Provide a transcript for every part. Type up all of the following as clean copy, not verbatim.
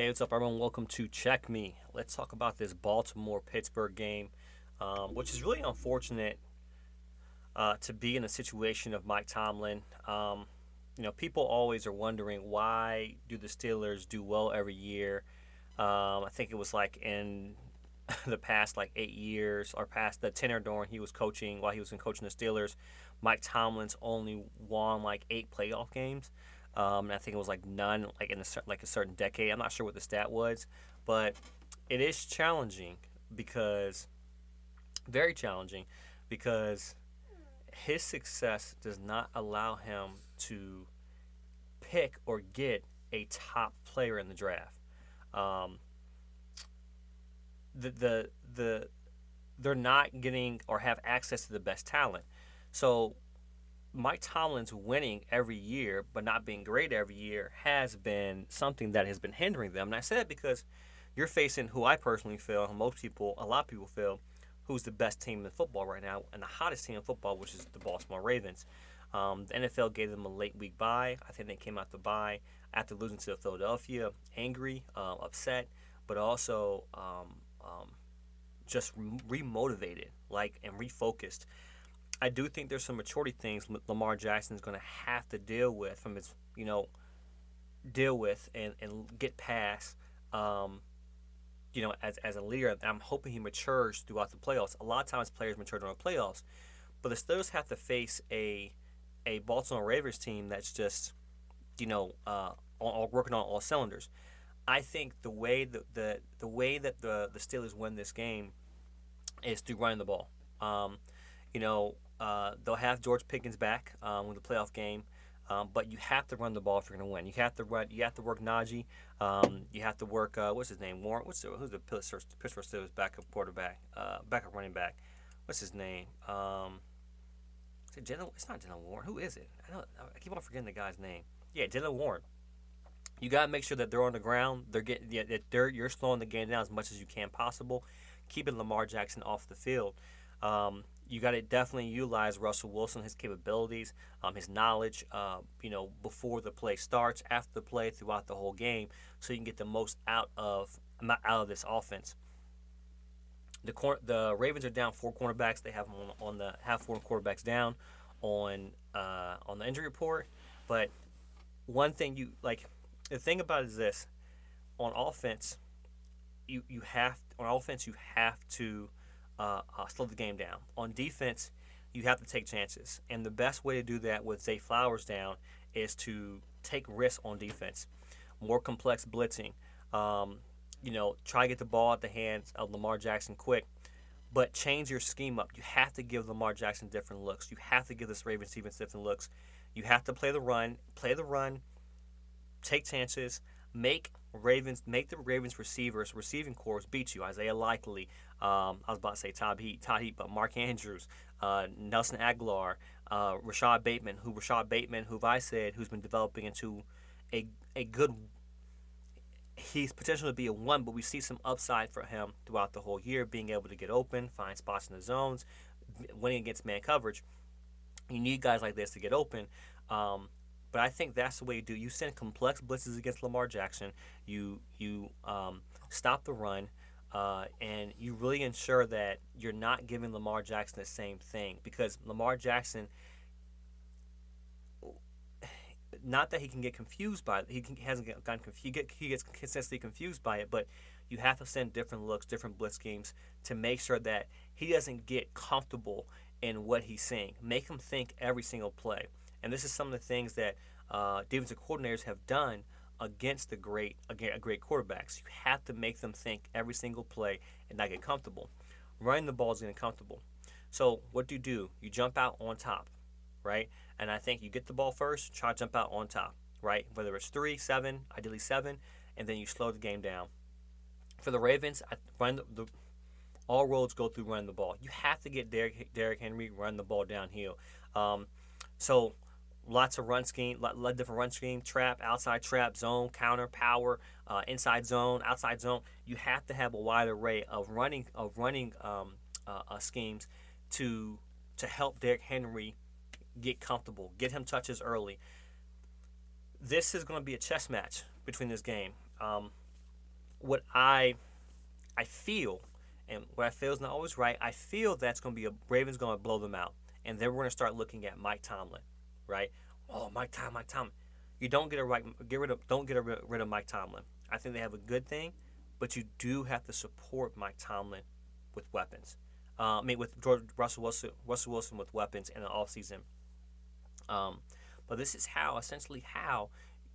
Hey, what's up, everyone? Welcome to Check Me. Let's talk about this Baltimore-Pittsburgh game, which is really unfortunate to be in a situation of Mike Tomlin. People always are wondering why do the Steelers do well every year. I think it was like in the past 8 years or past the tenure during he was coaching while he was coaching the Steelers, Mike Tomlin's only won like 8 playoff games. And I think it was like none like in a certain decade. I'm not sure what the stat was, but it is challenging because very challenging because his success does not allow him to pick or get a top player in the draft. Um, the they're not getting or have access to the best talent. So Mike Tomlin's winning every year, but not being great every year, has been something that has been hindering them. And I say that because you're facing who I personally feel, and a lot of people feel, who's the best team in football right now, and the hottest team in football, which is the Baltimore Ravens. The NFL gave them a late week bye. I think they came out the bye after losing to Philadelphia, angry, upset, but also just remotivated, and refocused. I do think there's some maturity things Lamar Jackson is going to have to deal with and get past, as a leader. I'm hoping he matures throughout the playoffs. A lot of times players mature during the playoffs, but the Steelers have to face a Baltimore Ravens team that's just, working on all cylinders. I think the way that the Steelers win this game is through running the ball. They'll have George Pickens back with the playoff game, but you have to run the ball if you're going to win. You have to run. You have to work Najee. You have to work what's his name? Warren. Who's the Pittsburgh Steelers backup quarterback? Backup running back. What's his name? Is it Jalen? It's not Jalen Warren. Who is it? I keep on forgetting the guy's name. Yeah, Jalen Warren. You got to make sure that they're on the ground. You're slowing the game down as much as you can possible, keeping Lamar Jackson off the field. You got to definitely utilize Russell Wilson, his capabilities, his knowledge, before the play starts, after the play, throughout the whole game, so you can get the most out of this offense. The Ravens are down 4 cornerbacks. They have them on the have 4 quarterbacks down on the injury report. But one thing the thing about it is this: on offense, you have to slow the game down. On defense, you have to take chances, and the best way to do that with Zay Flowers down is to take risks on defense, more complex blitzing. Try to get the ball at the hands of Lamar Jackson quick, but change your scheme up. You have to give Lamar Jackson different looks. You have to give this Ravens defense different looks. You have to play the run, take chances, make the Ravens receiving corps beat you. Isaiah Likely, I was about to say Todd Heat, but Mark Andrews, Nelson Aguilar, Rashad Bateman, who's been developing into a good. He's potentially to be a 1, but we see some upside for him throughout the whole year, being able to get open, find spots in the zones, winning against man coverage. You need guys like this to get open. But I think that's the way you do. You send complex blitzes against Lamar Jackson. You stop the run, and you really ensure that you're not giving Lamar Jackson the same thing, because Lamar Jackson, not that he can get confused by it. He hasn't gotten confused. He gets consistently confused by it, but you have to send different looks, different blitz schemes to make sure that he doesn't get comfortable in what he's seeing. Make him think every single play. And this is some of the things that defensive coordinators have done against great quarterbacks. You have to make them think every single play and not get comfortable. Running the ball is getting comfortable. So what do? You jump out on top, right? And I think you get the ball first, try to jump out on top, right? Whether it's 3, 7, ideally 7, and then you slow the game down. For the Ravens, all roads go through running the ball. You have to get Derrick Henry running the ball downhill. So lots of run scheme, lot different run scheme, trap, outside trap, zone, counter, power, inside zone, outside zone. You have to have a wide array of running schemes to help Derrick Henry get comfortable, get him touches early. This is going to be a chess match between this game. what I feel, and what I feel is not always right. I feel that's going to be Ravens going to blow them out, and then we're going to start looking at Mike Tomlin, right? Oh, Mike Tomlin. You don't get a right, don't get rid of Mike Tomlin. I think they have a good thing, but you do have to support Mike Tomlin with weapons. With Russell Wilson with weapons in the offseason. But this is essentially how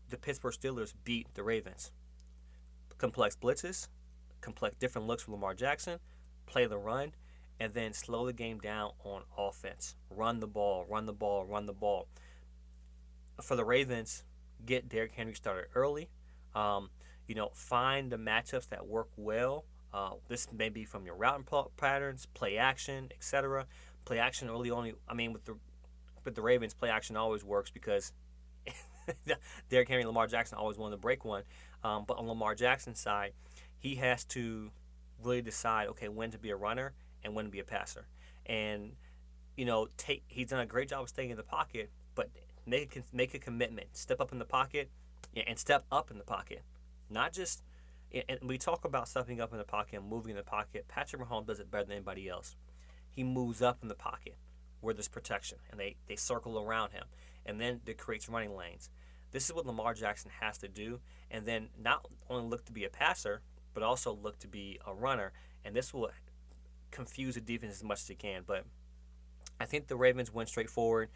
the Pittsburgh Steelers beat the Ravens. Complex blitzes, complex different looks for Lamar Jackson, play the run, and then slow the game down on offense. Run the ball, run the ball, run the ball. For the Ravens, get Derrick Henry started early. Find the matchups that work well. This may be from your routing patterns, play action, etc. Play action really only. With the Ravens, play action always works because Derrick Henry and Lamar Jackson always want to break one. But on Lamar Jackson's side, he has to really decide, okay, when to be a runner and when to be a passer. And, he's done a great job of staying in the pocket, but make a commitment. Step up in the pocket and step up in the pocket. Not just, and we talk about stepping up in the pocket and moving in the pocket. Patrick Mahomes does it better than anybody else. He moves up in the pocket where there's protection, and they circle around him, and then it creates running lanes. This is what Lamar Jackson has to do, and then not only look to be a passer, but also look to be a runner, and this will confuse the defense as much as it can. But I think the Ravens win straightforward,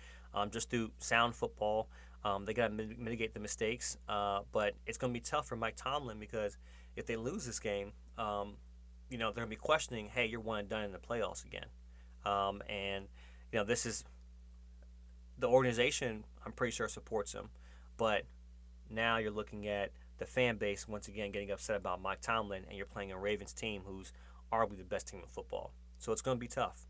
just through sound football. They got to mitigate the mistakes, but it's going to be tough for Mike Tomlin because if they lose this game, they're going to be questioning, hey, you're one and done in the playoffs again. And this is the organization, I'm pretty sure, supports him. But now you're looking at the fan base once again getting upset about Mike Tomlin, and you're playing a Ravens team who's arguably the best team in football. So it's going to be tough.